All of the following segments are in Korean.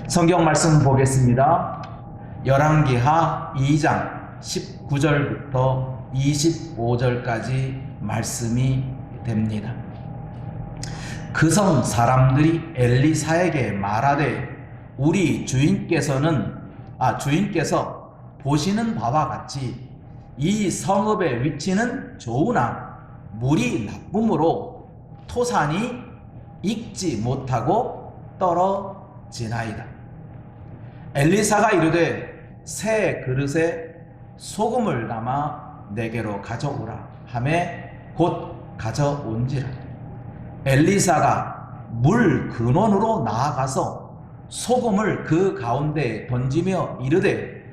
성경 말씀 보겠습니다. 열왕기하 2장 19절부터 25절까지 말씀이 됩니다. 그 성 사람들이 엘리사에게 말하되 우리 주인께서 보시는 바와 같이 이 성읍의 위치는 좋으나 물이 나쁨으로 토산이 익지 못하고 떨어지나이다. 엘리사가 이르되 새 그릇에 소금을 담아 내게로 가져오라 하매 곧 가져온지라. 엘리사가 물 근원으로 나아가서 소금을 그 가운데에 던지며 이르되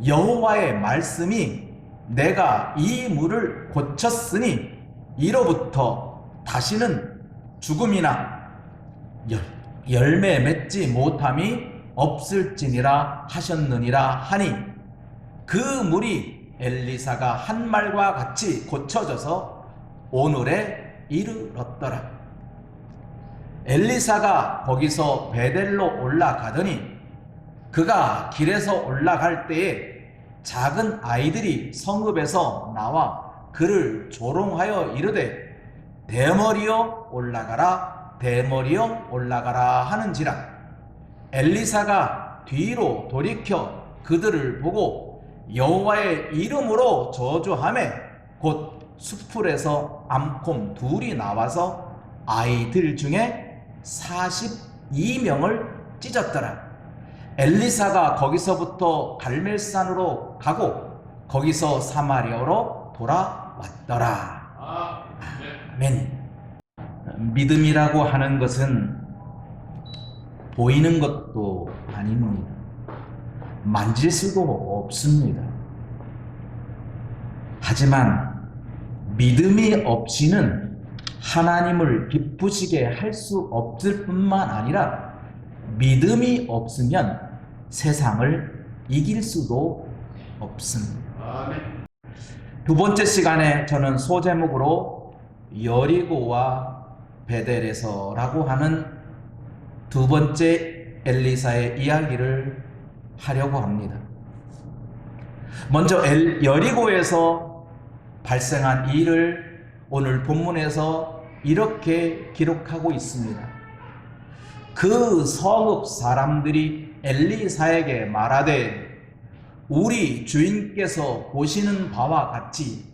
여호와의 말씀이 내가 이 물을 고쳤으니 이로부터 다시는 죽음이나 열매 맺지 못함이 없을지니라 하셨느니라 하니 그 물이 엘리사가 한 말과 같이 고쳐져서 오늘에 이르렀더라. 엘리사가 거기서 베델로 올라가더니 그가 길에서 올라갈 때에 작은 아이들이 성읍에서 나와 그를 조롱하여 이르되 대머리여 올라가라 대머리여 올라가라 하는지라. 엘리사가 뒤로 돌이켜 그들을 보고 여호와의 이름으로 저주하매 곧 수풀에서 암곰 둘이 나와서 아이들 중에 42명을 찢었더라. 엘리사가 거기서부터 갈멜산으로 가고 거기서 사마리아로 돌아왔더라. 아멘. 믿음이라고 하는 것은 보이는 것도 아닙니다. 만질 수도 없습니다. 하지만 믿음이 없이는 하나님을 기쁘시게 할 수 없을 뿐만 아니라 믿음이 없으면 세상을 이길 수도 없습니다. 두 번째 시간에 저는 소제목으로 여리고와 베델에서라고 하는 두 번째 엘리사의 이야기를 하려고 합니다. 먼저 여리고에서 발생한 일을 오늘 본문에서 이렇게 기록하고 있습니다. 그 성읍 사람들이 엘리사에게 말하되 우리 주인께서 보시는 바와 같이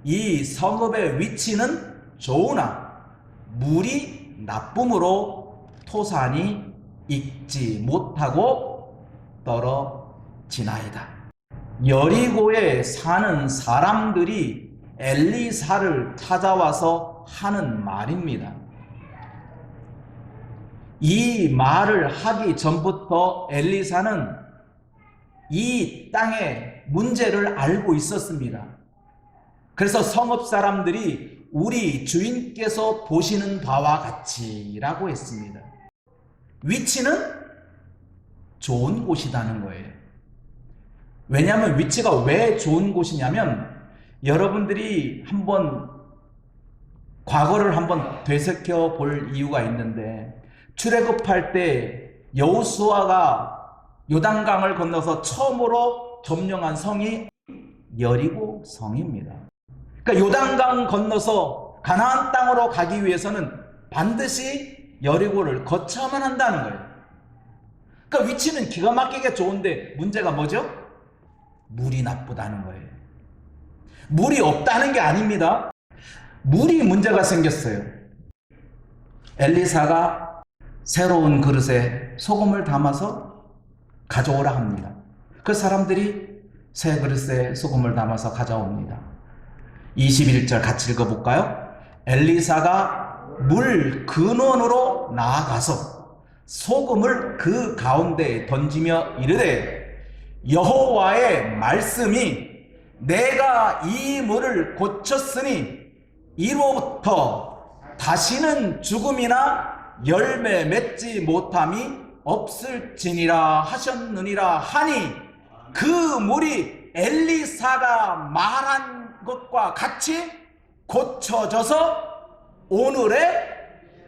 이 성읍의 위치는 좋으나 물이 나쁨으로 토산이 익지 못하고 떨어지나이다. 여리고에 사는 사람들이 엘리사를 찾아와서 하는 말입니다. 이 말을 하기 전부터 엘리사는 이 땅의 문제를 알고 있었습니다. 그래서 성읍 사람들이 우리 주인께서 보시는 바와 같이 라고 했습니다. 위치는 좋은 곳이라는 거예요. 왜냐하면 위치가 왜 좋은 곳이냐면 여러분들이 과거를 한번 되새겨 볼 이유가 있는데 출애굽할 때 여호수아가 요단강을 건너서 처음으로 점령한 성이 여리고 성입니다. 그러니까 요단강 건너서 가나안 땅으로 가기 위해서는 반드시 여리고를 거쳐야만 한다는 거예요. 그러니까 위치는 기가 막히게 좋은데 문제가 뭐죠? 물이 나쁘다는 거예요. 물이 없다는 게 아닙니다. 물이 문제가 생겼어요. 엘리사가 새로운 그릇에 소금을 담아서 가져오라 합니다. 그 사람들이 새 그릇에 소금을 담아서 가져옵니다. 21절 같이 읽어볼까요? 엘리사가 물 근원으로 나아가서 소금을 그 가운데에 던지며 이르되 여호와의 말씀이 내가 이 물을 고쳤으니 이로부터 다시는 죽음이나 열매 맺지 못함이 없을지니라 하셨느니라 하니 그 물이 엘리사가 말한 것과 같이 고쳐져서 오늘에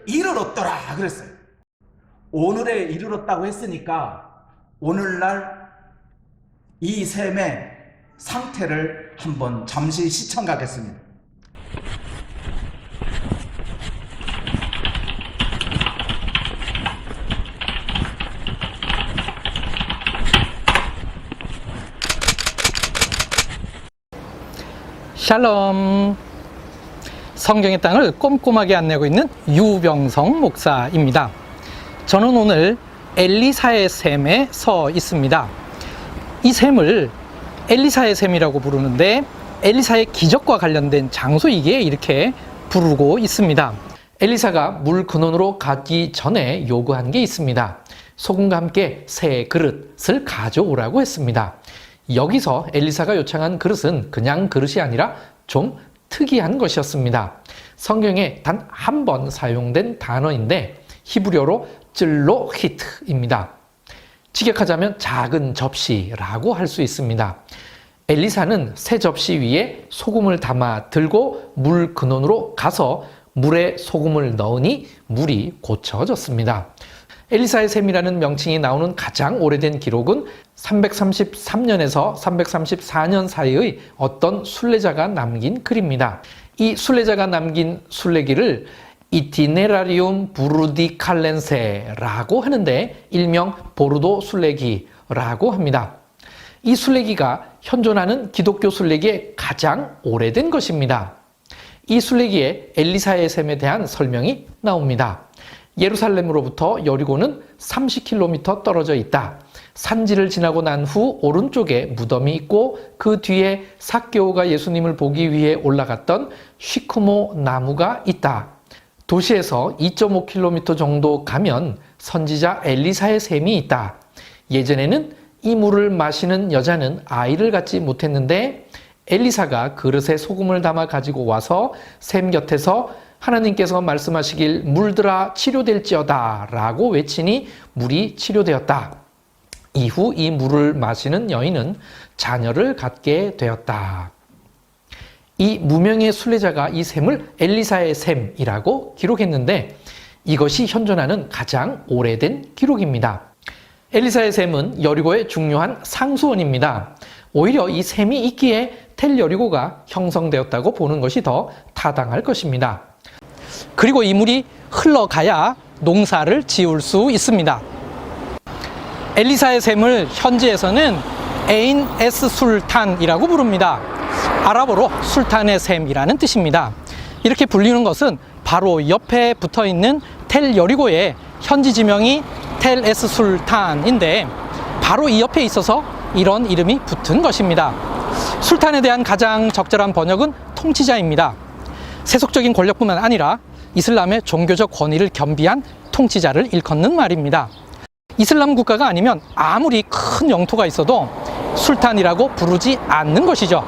이르렀더라 그랬어요. 오늘에 이르렀다고 했으니까 오늘날 이 샘의 상태를 한번 잠시 시청 가겠습니다. 샬롬. 성경의 땅을 꼼꼼하게 안내하고 있는 유병성 목사입니다. 저는 오늘 엘리사의 샘에 서 있습니다. 이 샘을 엘리사의 샘이라고 부르는데 엘리사의 기적과 관련된 장소이기에 이렇게 부르고 있습니다. 엘리사가 물 근원으로 가기 전에 요구한 게 있습니다. 소금과 함께 새 그릇을 가져오라고 했습니다. 여기서 엘리사가 요청한 그릇은 그냥 그릇이 아니라 좀 특이한 것이었습니다. 성경에 단 한 번 사용된 단어인데 히브리어로 찔로히트입니다. 직역하자면 작은 접시라고 할 수 있습니다. 엘리사는 새 접시 위에 소금을 담아 들고 물 근원으로 가서 물에 소금을 넣으니 물이 고쳐졌습니다. 엘리사의 샘이라는 명칭이 나오는 가장 오래된 기록은 333년에서 334년 사이의 어떤 순례자가 남긴 글입니다. 이 순례자가 남긴 순례기를 이티네라리움 부르디칼렌세라고 하는데 일명 보르도 순례기라고 합니다. 이 순례기가 현존하는 기독교 순례기의 가장 오래된 것입니다. 이 순례기에 엘리사의 샘에 대한 설명이 나옵니다. 예루살렘으로부터 여리고는 30km 떨어져 있다. 산지를 지나고 난 후 오른쪽에 무덤이 있고 그 뒤에 삭개오가 예수님을 보기 위해 올라갔던 시크모 나무가 있다. 도시에서 2.5km 정도 가면 선지자 엘리사의 샘이 있다. 예전에는 이 물을 마시는 여자는 아이를 갖지 못했는데 엘리사가 그릇에 소금을 담아 가지고 와서 샘 곁에서 하나님께서 말씀하시길 물들아 치료될지어다 라고 외치니 물이 치료되었다. 이후 이 물을 마시는 여인은 자녀를 갖게 되었다. 이 무명의 순례자가 이 샘을 엘리사의 샘이라고 기록했는데 이것이 현존하는 가장 오래된 기록입니다. 엘리사의 샘은 여리고의 중요한 상수원입니다. 오히려 이 샘이 있기에 텔 여리고가 형성되었다고 보는 것이 더 타당할 것입니다. 그리고 이 물이 흘러가야 농사를 지을 수 있습니다. 엘리사의 샘을 현지에서는 에인 에스 술탄이라고 부릅니다. 아랍어로 술탄의 샘이라는 뜻입니다. 이렇게 불리는 것은 바로 옆에 붙어 있는 텔 여리고의 현지 지명이 텔 에스 술탄인데 바로 이 옆에 있어서 이런 이름이 붙은 것입니다. 술탄에 대한 가장 적절한 번역은 통치자입니다. 세속적인 권력뿐만 아니라 이슬람의 종교적 권위를 겸비한 통치자를 일컫는 말입니다. 이슬람 국가가 아니면 아무리 큰 영토가 있어도 술탄이라고 부르지 않는 것이죠.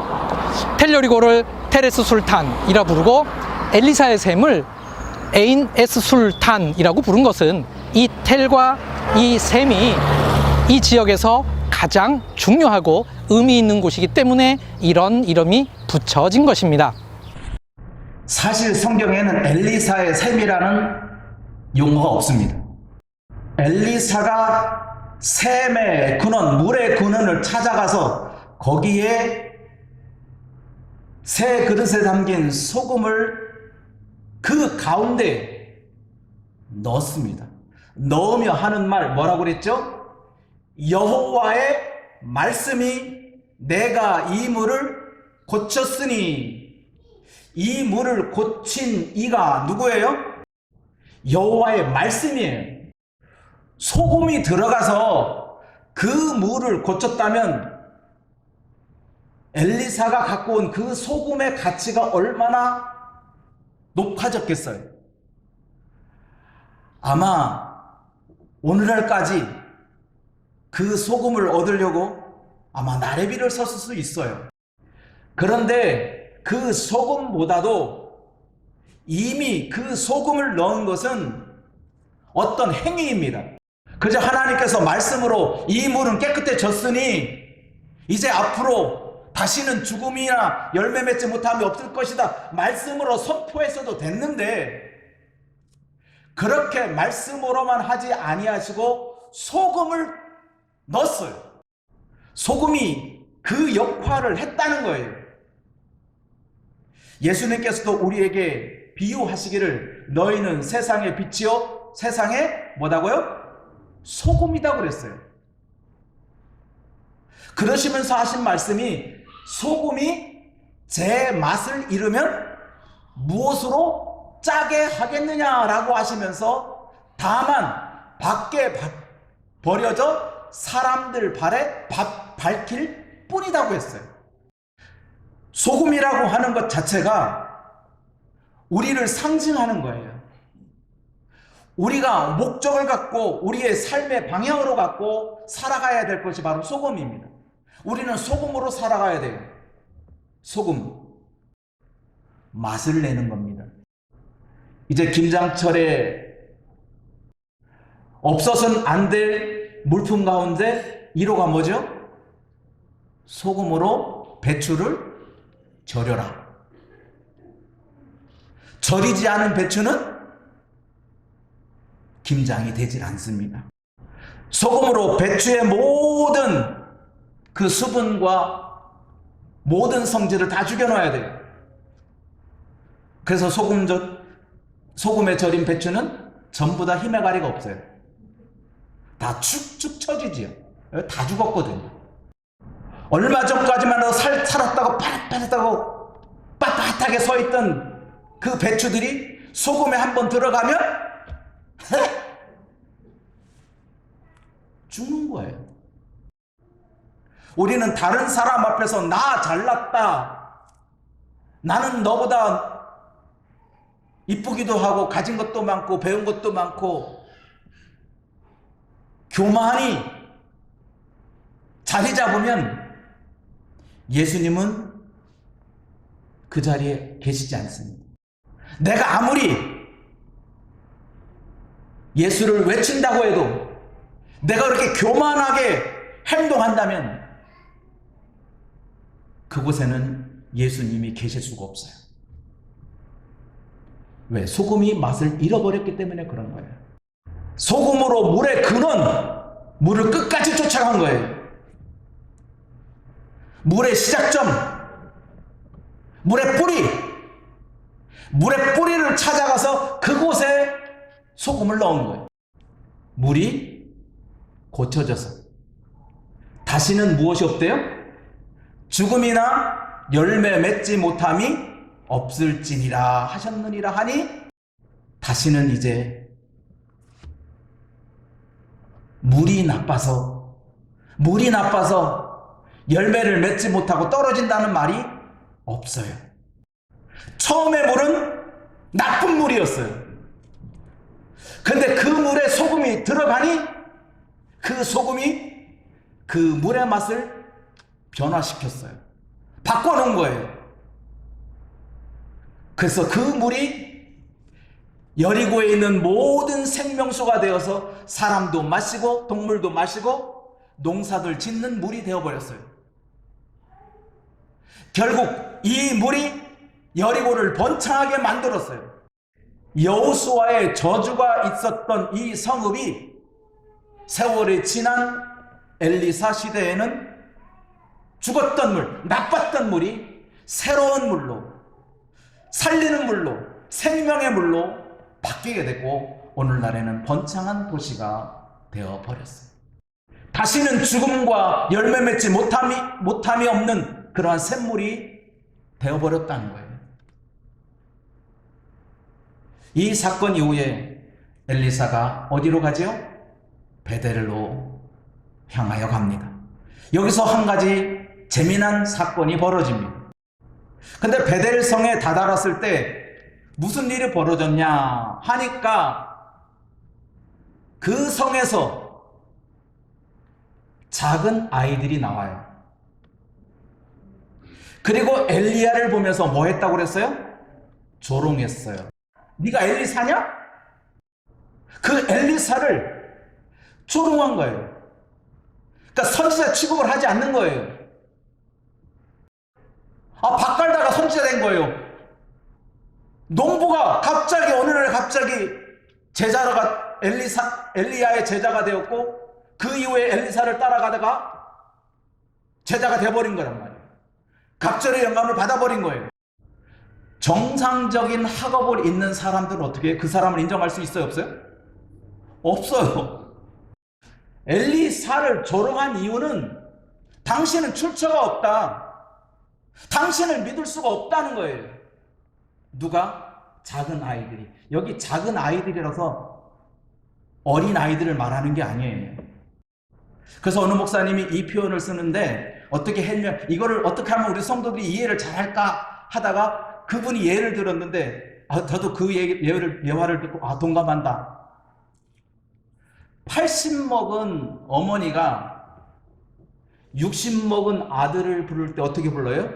텔여리고를 테레스 술탄이라 부르고 엘리사의 샘을 에인 에스 술탄이라고 부른 것은 이 텔과 이 샘이 이 지역에서 가장 중요하고 의미 있는 곳이기 때문에 이런 이름이 붙여진 것입니다. 사실 성경에는 엘리사의 샘이라는 용어가 없습니다. 엘리사가 샘의 근원, 물의 근원을 찾아가서 거기에 새 그릇에 담긴 소금을 그 가운데 넣었습니다. 넣으며 하는 말 뭐라고 그랬죠? 여호와의 말씀이 내가 이 물을 고쳤으니. 이 물을 고친 이가 누구예요? 여호와의 말씀이에요. 소금이 들어가서 그 물을 고쳤다면 엘리사가 갖고 온 그 소금의 가치가 얼마나 높아졌겠어요? 아마 오늘날까지 그 소금을 얻으려고 아마 나래비를 썼을 수 있어요. 그런데 그 소금보다도 이미 그 소금을 넣은 것은 어떤 행위입니다. 그저 하나님께서 말씀으로 이 물은 깨끗해졌으니 이제 앞으로 다시는 죽음이나 열매 맺지 못함이 없을 것이다 말씀으로 선포했어도 됐는데 그렇게 말씀으로만 하지 아니하시고 소금을 넣었어요. 소금이 그 역할을 했다는 거예요. 예수님께서도 우리에게 비유하시기를 너희는 세상의 빛이요 세상의 뭐다고요? 소금이다 그랬어요. 그러시면서 하신 말씀이 소금이 제 맛을 잃으면 무엇으로 짜게 하겠느냐라고 하시면서 다만 밖에 버려져 사람들 발에 밝힐 뿐이라고 했어요. 소금이라고 하는 것 자체가 우리를 상징하는 거예요. 우리가 목적을 갖고 우리의 삶의 방향으로 갖고 살아가야 될 것이 바로 소금입니다. 우리는 소금으로 살아가야 돼요. 소금. 맛을 내는 겁니다. 이제 김장철에 없어서는 안 될 물품 가운데 1호가 뭐죠? 소금으로 배추를 절여라. 절이지 않은 배추는 김장이 되질 않습니다. 소금으로 배추의 모든 그 수분과 모든 성질을 다 죽여놔야 돼요. 그래서 소금에 절인 배추는 전부 다 힘의 가리가 없어요. 다 축축 처지지요. 다 죽었거든요. 얼마 전까지만 해도 살았다고 빳빳하게 서 있던 그 배추들이 소금에 한번 들어가면 죽는 거예요. 우리는 다른 사람 앞에서 나 잘났다, 나는 너보다 이쁘기도 하고 가진 것도 많고 배운 것도 많고 교만이 자리 잡으면 예수님은 그 자리에 계시지 않습니다. 내가 아무리 예수를 외친다고 해도 내가 그렇게 교만하게 행동한다면 그곳에는 예수님이 계실 수가 없어요. 왜? 소금이 맛을 잃어버렸기 때문에 그런 거예요. 소금으로 물의 근원, 물을 끝까지 쫓아간 거예요. 물의 시작점, 물의 뿌리를 찾아가서 그곳에 소금을 넣은 거예요. 물이 고쳐져서 다시는 무엇이 없대요? 죽음이나 열매 맺지 못함이 없을지니라 하셨느니라 하니 다시는 이제 물이 나빠서 열매를 맺지 못하고 떨어진다는 말이 없어요. 처음에 물은 나쁜 물이었어요. 근데 그 물에 소금이 들어가니 그 소금이 그 물의 맛을 변화시켰어요. 바꿔놓은 거예요. 그래서 그 물이 여리고에 있는 모든 생명수가 되어서 사람도 마시고 동물도 마시고 농사들 짓는 물이 되어버렸어요. 결국 이 물이 여리고를 번창하게 만들었어요. 여호수아의 저주가 있었던 이 성읍이 세월이 지난 엘리사 시대에는 죽었던 물, 나빴던 물이 새로운 물로, 살리는 물로, 생명의 물로 바뀌게 되고 오늘날에는 번창한 도시가 되어버렸어요. 다시는 죽음과 열매 맺지 못함이 없는 그러한 샘물이 되어버렸다는 거예요. 이 사건 이후에 엘리사가 어디로 가지요? 베델로 향하여 갑니다. 여기서 한 가지 재미난 사건이 벌어집니다. 근데 베델 성에 다다랐을 때 무슨 일이 벌어졌냐 하니까 그 성에서 작은 아이들이 나와요. 그리고 엘리야를 보면서 뭐 했다고 그랬어요? 조롱했어요. 네가 엘리사냐? 그 엘리사를 조롱한 거예요. 그러니까 선지자 취급을 하지 않는 거예요. 밥 깔다가 선지자 된 거예요. 농부가 어느 날 갑자기 제자가 엘리야의 제자가 되었고 그 이후에 엘리사를 따라가다가 제자가 돼버린 거란 말이에요. 각절의 영감을 받아버린 거예요. 정상적인 학업을 있는 사람들은 어떻게 해요? 그 사람을 인정할 수 있어요? 없어요? 없어요. 엘리사를 조롱한 이유는 당신은 출처가 없다. 당신을 믿을 수가 없다는 거예요. 누가? 작은 아이들이. 여기 작은 아이들이라서 어린 아이들을 말하는 게 아니에요. 그래서 어느 목사님이 이 표현을 쓰는데 어떻게 했냐, 이거를 어떻게 하면 우리 성도들이 이해를 잘할까 하다가 그분이 예를 들었는데 저도 그 예화를 듣고 동감한다. 80 먹은 어머니가 60 먹은 아들을 부를 때 어떻게 불러요?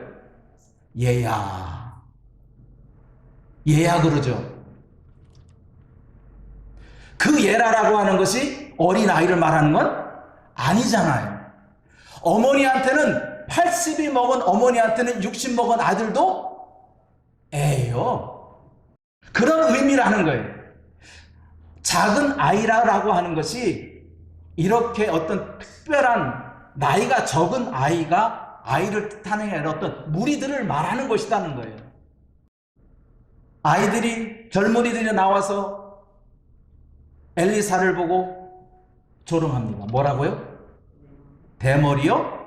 얘야. 얘야 그러죠. 그 얘라라고 하는 것이 어린아이를 말하는 건 아니잖아요. 어머니한테는 80이 먹은 어머니한테는 60 먹은 아들도 애예요. 그런 의미라는 거예요. 작은 아이라고 하는 것이 이렇게 어떤 특별한 나이가 적은 아이가 아이를 뜻하는 게 아니라 어떤 무리들을 말하는 것이라는 거예요. 아이들이, 젊은이들이 나와서 엘리사를 보고 조롱합니다. 뭐라고요? 대머리요?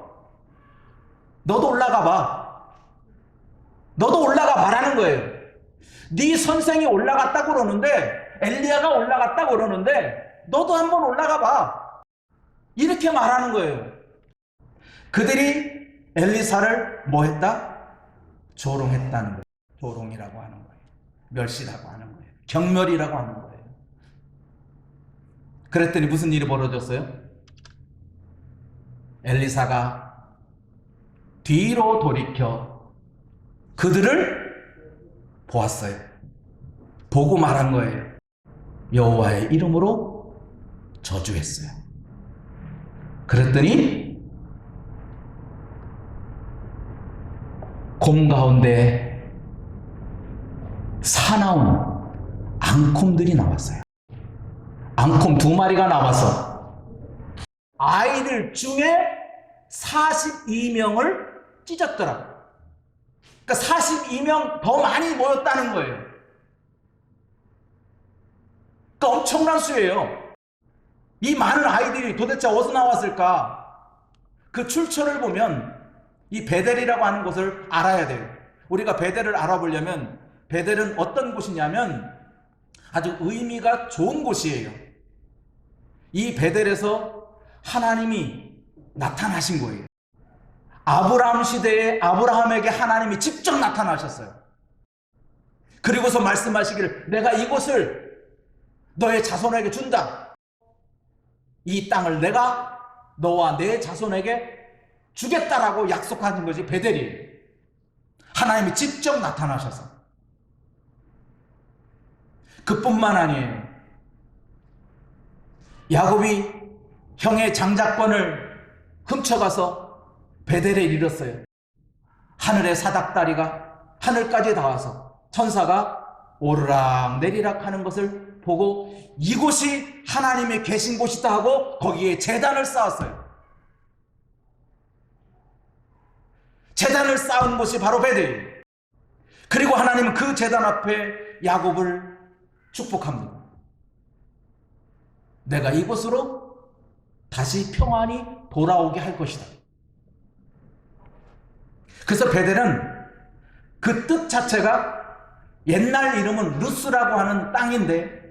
너도 올라가 봐. 너도 올라가 봐라는 거예요. 네 선생이 올라갔다고 그러는데, 엘리야가 올라갔다고 그러는데 너도 한번 올라가 봐. 이렇게 말하는 거예요. 그들이 엘리사를 뭐 했다? 조롱했다는 거예요. 조롱이라고 하는 거예요. 멸시라고 하는 거예요. 경멸이라고 하는 거예요. 그랬더니 무슨 일이 벌어졌어요? 엘리사가 뒤로 돌이켜 그들을 보았어요. 보고 말한 거예요. 여호와의 이름으로 저주했어요. 그랬더니 곰 가운데 사나운 앙콤들이 나왔어요. 앙콤 2마리가 나와서 아이들 중에 42명을 찢었더라고요. 그러니까 42명 더 많이 모였다는 거예요. 그러니까 엄청난 수예요. 이 많은 아이들이 도대체 어디서 나왔을까? 그 출처를 보면 이 베델이라고 하는 곳을 알아야 돼요. 우리가 베델을 알아보려면 베델은 어떤 곳이냐면 아주 의미가 좋은 곳이에요. 이 베델에서 하나님이 나타나신 거예요. 아브라함 시대에 아브라함에게 하나님이 직접 나타나셨어요. 그리고서 말씀하시기를 내가 이곳을 너의 자손에게 준다. 이 땅을 내가 너와 내 자손에게 주겠다라고 약속하는 것이 베델이에요. 하나님이 직접 나타나셔서. 그뿐만 아니에요. 야곱이 형의 장자권을 훔쳐가서 베델에 이르렀어요. 하늘의 사닥다리가 하늘까지 닿아서 천사가 오르락 내리락 하는 것을 보고 이곳이 하나님이 계신 곳이다 하고 거기에 제단을 쌓았어요. 제단을 쌓은 곳이 바로 베델이에요. 그리고 하나님은 그 제단 앞에 야곱을 축복합니다. 내가 이곳으로 다시 평안히 돌아오게 할 것이다. 그래서 베델은 그 뜻 자체가 옛날 이름은 루스라고 하는 땅인데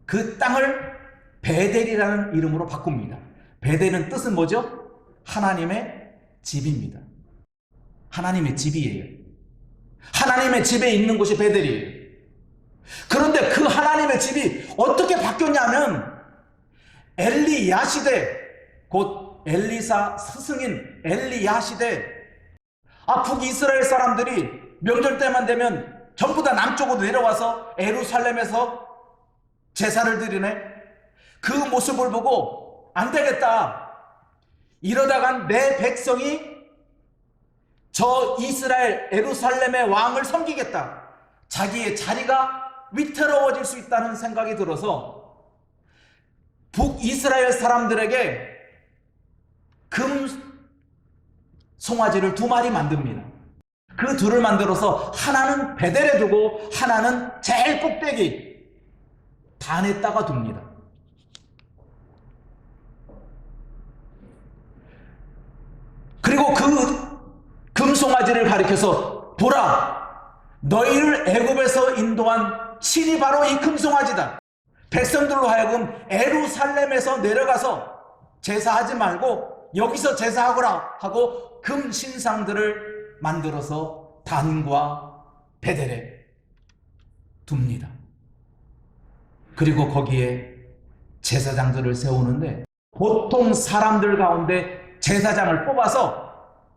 그 땅을 베델이라는 이름으로 바꿉니다. 베델은 뜻은 뭐죠? 하나님의 집입니다. 하나님의 집이에요. 하나님의 집에 있는 곳이 베델이에요. 그런데 그 하나님의 집이 어떻게 바뀌었냐면 엘리야 시대, 곧 엘리사 스승인 엘리야 시대, 북이스라엘 사람들이 명절 때만 되면 전부 다 남쪽으로 내려와서 예루살렘에서 제사를 드리네. 그 모습을 보고 안 되겠다. 이러다간 내 백성이 저 이스라엘 예루살렘의 왕을 섬기겠다. 자기의 자리가 위태로워질 수 있다는 생각이 들어서 북이스라엘 사람들에게 금 송아지를 2마리 만듭니다. 그 둘을 만들어서 하나는 베델에 두고 하나는 제일 꼭대기 단에다가 둡니다. 그리고 그 금송아지를 가리켜서 보라, 너희를 애굽에서 인도한 신이 바로 이 금송아지다. 백성들로 하여금 예루살렘에서 내려가서 제사하지 말고 여기서 제사하거라 하고 금 신상들을 만들어서 단과 베델에 둡니다. 그리고 거기에 제사장들을 세우는데 보통 사람들 가운데 제사장을 뽑아서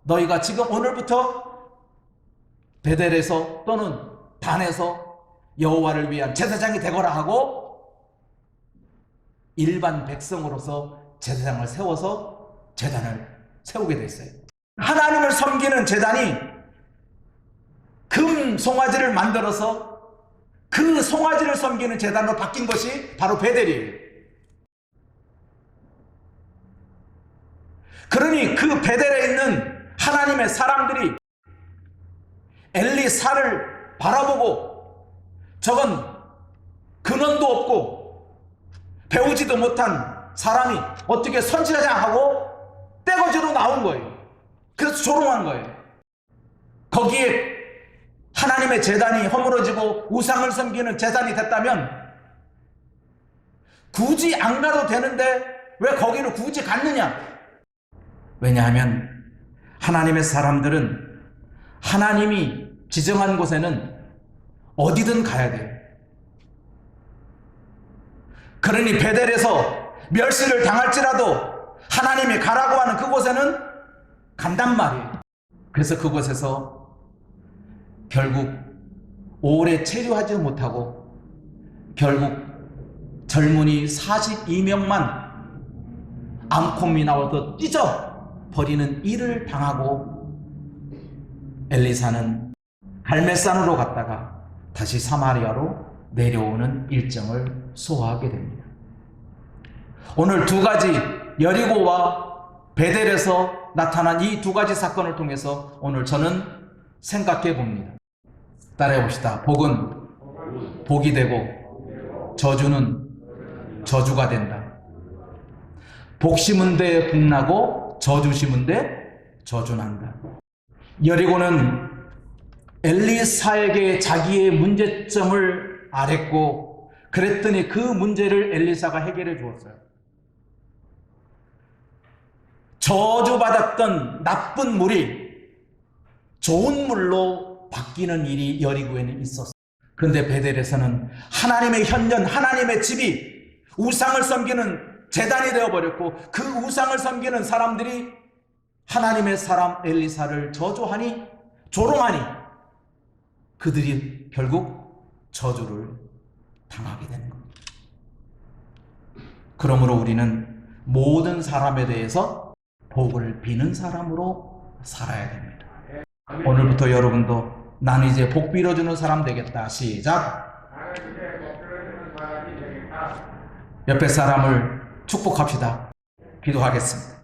너희가 지금 오늘부터 베델에서 또는 단에서 여호와를 위한 제사장이 되거라 하고 일반 백성으로서 제사장을 세워서 제단을 세우게 됐어요. 하나님을 섬기는 제단이 금 송아지를 만들어서 그 송아지를 섬기는 제단으로 바뀐 것이 바로 베델이에요. 그러니 그 베델에 있는 하나님의 사람들이 엘리사를 바라보고 저건 근원도 없고 배우지도 못한 사람이 어떻게 선지자냐 하고 떼거지로 나온 거예요. 그래서 조롱한 거예요. 거기에 하나님의 제단이 허물어지고 우상을 섬기는 제단이 됐다면 굳이 안 가도 되는데 왜 거기를 굳이 갔느냐? 왜냐하면 하나님의 사람들은 하나님이 지정한 곳에는 어디든 가야 돼요. 그러니 베델에서 멸시를 당할지라도 하나님이 가라고 하는 그곳에는 간단 말이에요. 그래서 그곳에서 결국 오래 체류하지 못하고 결국 젊은이 42명만 암콤이 나와서 찢어버리는 일을 당하고 엘리사는 갈멜산으로 갔다가 다시 사마리아로 내려오는 일정을 소화하게 됩니다. 오늘 2가지 여리고와 베델에서 나타난 이 2가지 사건을 통해서 오늘 저는 생각해 봅니다. 따라해 봅시다. 복은 복이 되고 저주는 저주가 된다. 복 심은 데 복 나고 저주 심은 데 저주 난다. 여리고는 엘리사에게 자기의 문제점을 알았고 그랬더니 그 문제를 엘리사가 해결해 주었어요. 저주받았던 나쁜 물이 좋은 물로 바뀌는 일이 여리고에는 있었어요. 그런데 베델에서는 하나님의 현전, 하나님의 집이 우상을 섬기는 제단이 되어버렸고 그 우상을 섬기는 사람들이 하나님의 사람 엘리사를 저주하니 조롱하니 그들이 결국 저주를 당하게 되는 겁니다. 그러므로 우리는 모든 사람에 대해서 복을 비는 사람으로 살아야 됩니다. 오늘부터 여러분도 나는 이제 복 빌어주는 사람 되겠다. 시작. 옆에 사람을 축복합시다. 기도하겠습니다.